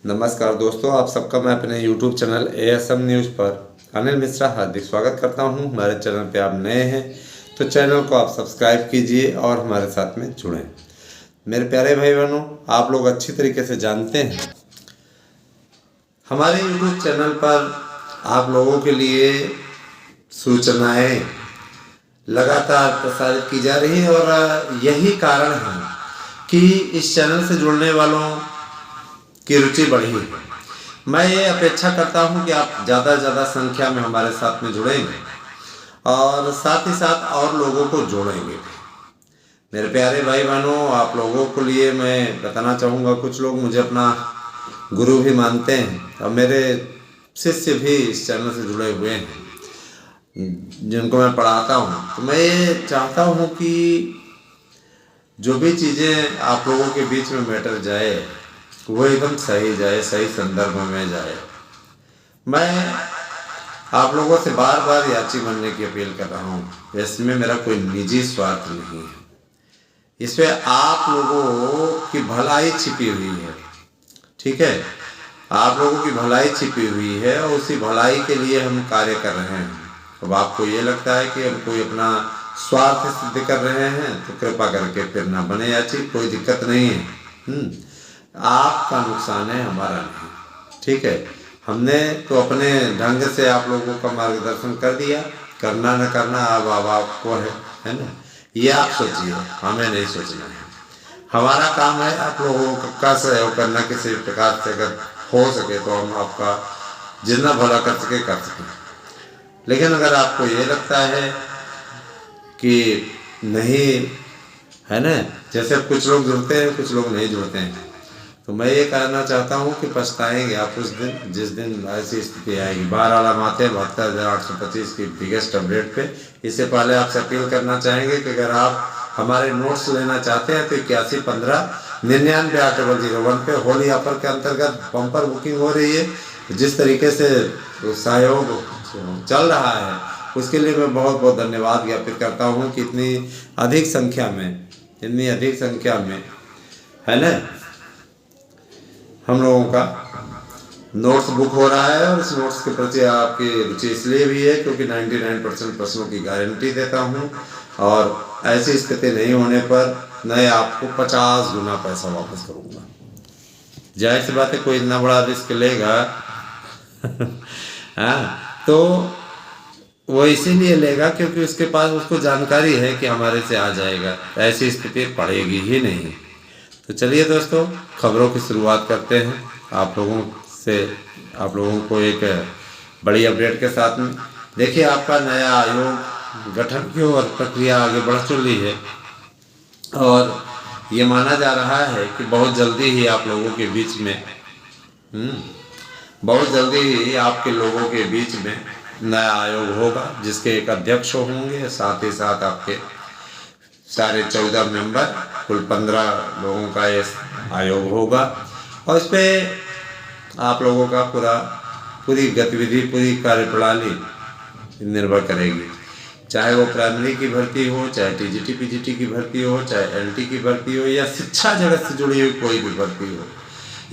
नमस्कार दोस्तों, आप सबका मैं अपने YouTube चैनल ASM न्यूज़ पर अनिल मिश्रा हार्दिक स्वागत करता हूं। हमारे चैनल पे आप नए हैं तो चैनल को आप सब्सक्राइब कीजिए और हमारे साथ में जुड़ें। मेरे प्यारे भाई बहनों, आप लोग अच्छी तरीके से जानते हैं हमारे YouTube चैनल पर आप लोगों के लिए सूचनाएं लगातार प्रसारित की जा रही है और यही कारण है कि इस चैनल से जुड़ने वालों की रुचि बढ़ी है। मैं ये अपेक्षा करता हूँ कि आप ज़्यादा से ज़्यादा संख्या में हमारे साथ में जुड़ेंगे और साथ ही साथ और लोगों को जोड़ेंगे। मेरे प्यारे भाई बहनों, आप लोगों के लिए मैं बताना चाहूँगा, कुछ लोग मुझे अपना गुरु भी मानते हैं और मेरे शिष्य भी इस चैनल से जुड़े हुए हैं जिनको मैं पढ़ाता हूँ। तो मैं ये चाहता हूँ कि जो भी चीज़ें आप लोगों के बीच में मैटर जाए वो एकदम सही जाए, सही संदर्भ में जाए। मैं आप लोगों से बार बार याची बनने की अपील कर रहा हूँ। इसमें मेरा कोई निजी स्वार्थ नहीं है, इसमें आप लोगों की भलाई छिपी हुई है। ठीक है, आप लोगों की भलाई छिपी हुई है और उसी भलाई के लिए हम कार्य कर रहे हैं। अब आपको ये लगता है कि हम कोई अपना स्वार्थ सिद्ध कर रहे हैं तो कृपा करके फिर ना बने याची, कोई दिक्कत नहीं है। आपका नुकसान है, हमारा नहीं। ठीक है, हमने तो अपने ढंग से आप लोगों का मार्गदर्शन कर दिया, करना न करना अब आपको है ना, ये आप सोचिए, हमें नहीं सोचना है। हमारा काम है आप लोगों का सहयोग करना, किसी प्रकार से अगर हो सके तो हम आपका जितना भला कर सकें। लेकिन अगर आपको ये लगता है कि नहीं है ना, जैसे कुछ लोग जुड़ते हैं कुछ लोग नहीं जुड़ते हैं, तो मैं ये कहना चाहता हूँ कि पछताएंगे आप उस दिन जिस दिन ऐसी स्थिति आएगी। 12 माते 72,825 की बिगेस्ट अपडेट पे। इससे पहले आपसे अपील करना चाहेंगे कि अगर आप हमारे नोट्स लेना चाहते हैं तो 8115998001 पे होली ऑफर के अंतर्गत बम्पर बुकिंग हो रही है। जिस तरीके से सहयोग चल रहा है उसके लिए मैं बहुत बहुत धन्यवाद ज्ञापित करता हूँ कि इतनी अधिक संख्या में है ना हम लोगों का नोट्स बुक हो रहा है। और इस नोट्स के प्रति आपकी रुचि इसलिए भी है क्योंकि 99% प्रश्नों की गारंटी देता हूं और ऐसी स्थिति नहीं होने पर मैं आपको 50 गुना पैसा वापस करूंगा। जाहिर सी बात है, कोई इतना बड़ा रिस्क लेगा हाँ, तो वो इसीलिए लेगा क्योंकि उसके पास उसको जानकारी है कि हमारे से आ जाएगा, ऐसी स्थिति पड़ेगी ही नहीं। तो चलिए दोस्तों, खबरों की शुरुआत करते हैं। आप लोगों को एक बड़ी अपडेट के साथ में। देखिए, आपका नया आयोग गठन की ओर प्रक्रिया आगे बढ़ चुकी है और ये माना जा रहा है कि बहुत जल्दी ही आप लोगों के बीच में आपके लोगों के बीच में नया आयोग होगा जिसके एक अध्यक्ष होंगे, साथ ही साथ आपके सारे 14 मेंबर, कुल 15 लोगों का ये आयोग होगा और इस पर आप लोगों का पूरी गतिविधि, पूरी कार्यप्रणाली निर्भर करेगी। चाहे वो प्राइमरी की भर्ती हो, चाहे टीजीटी पीजीटी की भर्ती हो, चाहे एलटी की भर्ती हो या शिक्षा जगत से जुड़ी हुई कोई भी भर्ती हो,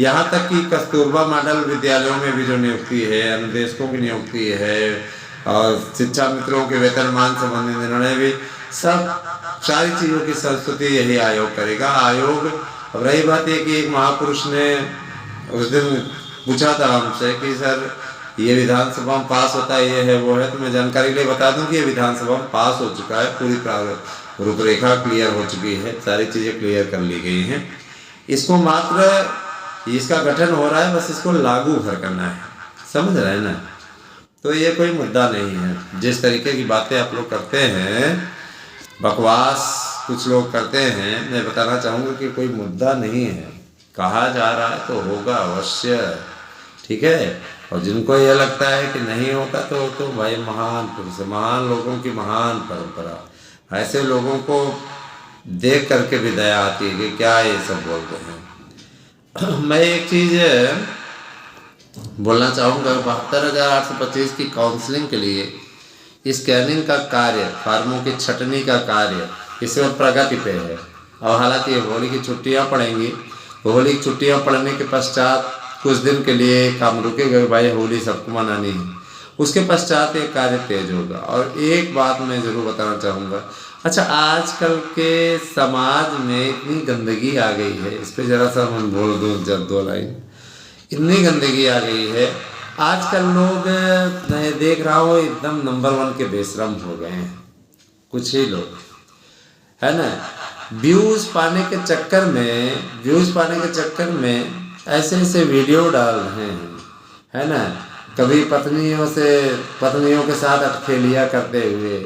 यहाँ तक कि कस्तूरबा मॉडल विद्यालयों में भी जो नियुक्ति है, अनुदेशकों की नियुक्ति है और शिक्षा मित्रों के वेतनमान संबंधी निर्णय भी, सारी चीज़ों की संस्तुति यही आयोग करेगा। आयोग, अब रही बात है कि एक महापुरुष ने उस दिन पूछा था हमसे कि सर ये विधानसभा में पास होता है, ये है वो है, तो मैं जानकारी के लिए बता दूं कि ये विधानसभा में पास हो चुका है, पूरी रूपरेखा क्लियर हो चुकी है, सारी चीज़ें क्लियर कर ली गई हैं। इसको मात्र इसका गठन हो रहा है, बस इसको लागू भर करना है, समझ रहे हैं ना। तो ये कोई मुद्दा नहीं है। जिस तरीके की बातें आप लोग करते हैं, बकवास कुछ लोग करते हैं, मैं बताना चाहूँगा कि कोई मुद्दा नहीं है। कहा जा रहा है तो होगा अवश्य, ठीक है। और जिनको ये लगता है कि नहीं होगा तो भाई महान पुरुष, महान लोगों की महान परंपरा, ऐसे लोगों को देख करके भी दया आती है कि क्या ये सब बोलते हैं। मैं एक चीज़ बोलना चाहूँगा, 72,825 की काउंसलिंग के लिए स्कैनिंग का कार्य, फार्मों की छटनी का कार्य इस वक्त प्रगति पे है। और हालांकि होली की छुट्टियां पड़ेंगी, होली की छुट्टियां पड़ने के पश्चात कुछ दिन के लिए काम रुकेगा, भाई होली सबको मनानी है, उसके पश्चात एक कार्य तेज होगा। और एक बात मैं ज़रूर बताना चाहूँगा, अच्छा आजकल के समाज में इतनी गंदगी आ गई है, इस पर ज़रा सा हम बोल दूँ जब 2 लाइन, इतनी गंदगी आ गई है आजकल लोग, मैं देख रहा हूँ एकदम नंबर 1 के बेशरम हो गए हैं कुछ ही लोग, है ना। व्यूज़ पाने के चक्कर में ऐसे ऐसे वीडियो डाल रहे हैं, है ना। कभी पत्नियों के साथ अटखेलियाँ करते हुए,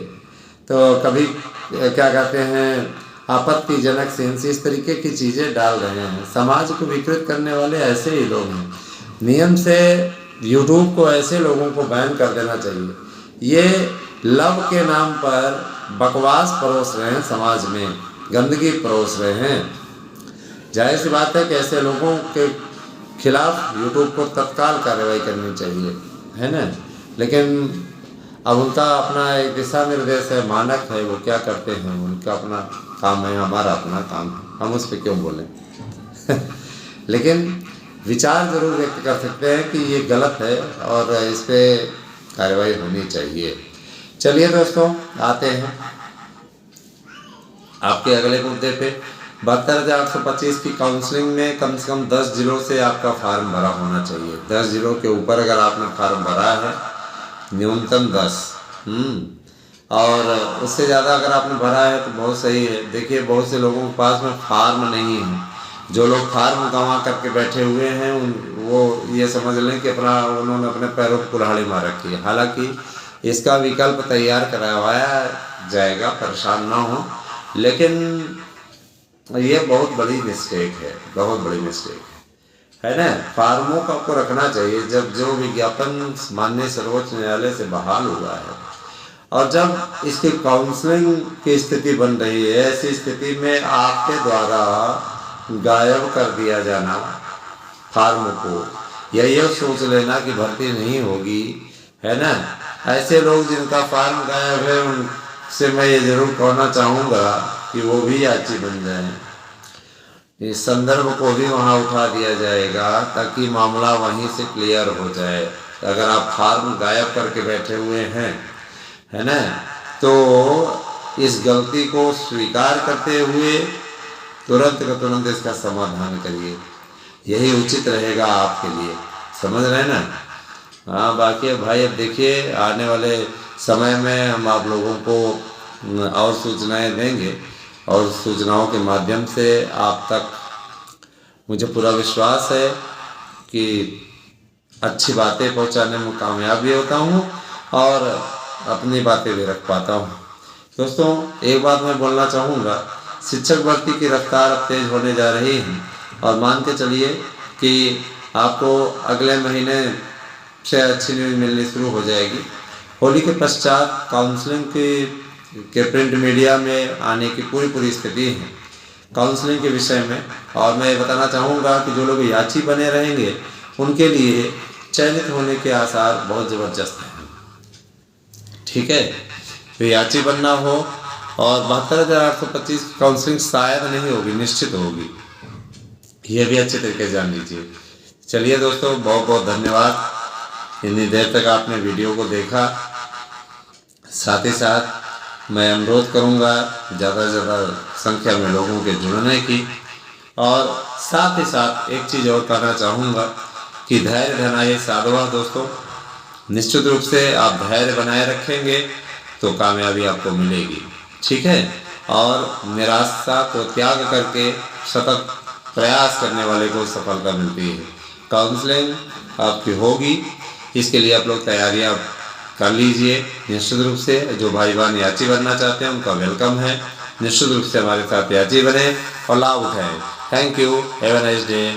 तो कभी क्या कहते हैं आपत्तिजनक सेंस, इस तरीके की चीज़ें डाल रहे हैं। समाज को विकृत करने वाले ऐसे ही लोग हैं। नियम से यूट्यूब को ऐसे लोगों को बैन कर देना चाहिए। ये लव के नाम पर बकवास परोस रहे हैं, समाज में गंदगी परोस रहे हैं। जाहिर सी बात है कि ऐसे लोगों के खिलाफ यूट्यूब को तत्काल कार्रवाई करनी चाहिए, है ना। लेकिन अब उनका अपना एक दिशा निर्देश है, मानक है, वो क्या करते हैं, उनका अपना काम है, हमारा अपना काम है, हम उस पर क्यों बोलें। लेकिन विचार ज़रूर व्यक्त कर सकते हैं कि ये गलत है और इस पर कार्रवाई होनी चाहिए। चलिए दोस्तों, आते हैं आपके अगले मुद्दे पे। 72,825 की काउंसलिंग में कम से कम 10 जिलों से आपका फार्म भरा होना चाहिए। 10 जिलों के ऊपर अगर आपने फार्म भरा है, न्यूनतम 10, और उससे ज़्यादा अगर आपने भरा है तो बहुत सही है। देखिए बहुत से लोगों के पास में फार्म नहीं है, जो लोग फार्म गंवा करके बैठे हुए हैं वो ये समझ लें कि उन्होंने अपने पैरों को कुल्हाड़ी मार रखी है। हालांकि इसका विकल्प तैयार करवाया जाएगा, परेशान ना हो, लेकिन ये बहुत बड़ी मिस्टेक है, बहुत बड़ी मिस्टेक है ना। फार्मों का आपको रखना चाहिए। जब जो विज्ञापन माननीय सर्वोच्च न्यायालय से बहाल हुआ है और जब इसकी काउंसलिंग की स्थिति बन रही है, ऐसी स्थिति में आपके द्वारा गायब कर दिया जाना फार्म को, या ये सोच लेना कि भर्ती नहीं होगी, है ना। ऐसे लोग जिनका फार्म गायब है उनसे मैं ये ज़रूर कहना चाहूँगा कि वो भी याची बन जाएं। इस संदर्भ को भी वहाँ उठा दिया जाएगा ताकि मामला वहीं से क्लियर हो जाए। अगर आप फार्म गायब करके बैठे हुए हैं, है ना, तो इस गलती को स्वीकार करते हुए तुरंत का तुरंत इसका समाधान करिए, यही उचित रहेगा आपके लिए, समझ रहे हैं ना। हाँ, बाकी भाई अब देखिए आने वाले समय में हम आप लोगों को और सूचनाएं देंगे और सूचनाओं के माध्यम से आप तक मुझे पूरा विश्वास है कि अच्छी बातें पहुंचाने में कामयाब भी होता हूं और अपनी बातें भी रख पाता हूं। दोस्तों एक बात मैं बोलना चाहूँगा, शिक्षक भर्ती की रफ्तार अब तेज होने जा रही है और मान के चलिए कि आपको अगले महीने से अच्छी न्यूज़ मिलनी शुरू हो जाएगी। होली के पश्चात काउंसलिंग के प्रिंट मीडिया में आने की पूरी स्थिति है काउंसलिंग के विषय में। और मैं बताना चाहूँगा कि जो लोग याची बने रहेंगे उनके लिए चयनित होने के आसार बहुत ज़बरदस्त हैं, ठीक है। तो याची बनना हो और 72,825 काउंसलिंग शायद नहीं होगी, निश्चित होगी, ये भी अच्छे तरीके से जान लीजिए। चलिए दोस्तों, बहुत बहुत धन्यवाद, इतनी देर तक आपने वीडियो को देखा। साथ ही साथ मैं अनुरोध करूंगा ज़्यादा से ज़्यादा संख्या में लोगों के जुड़ने की, और साथ ही साथ एक चीज़ और कहना चाहूँगा कि धैर्य धनाए साधवा। दोस्तों निश्चित रूप से आप धैर्य बनाए रखेंगे तो कामयाबी आपको मिलेगी, ठीक है। और निराशा को त्याग करके सतत प्रयास करने वाले को सफलता मिलती है। काउंसलिंग आपकी होगी, इसके लिए आप लोग तैयारियां कर लीजिए। निश्चित रूप से जो भाई बहन याची बनना चाहते हैं उनका वेलकम है, निश्चित रूप से हमारे साथ याची बने और लाभ उठाएं। Thank you, have a nice day.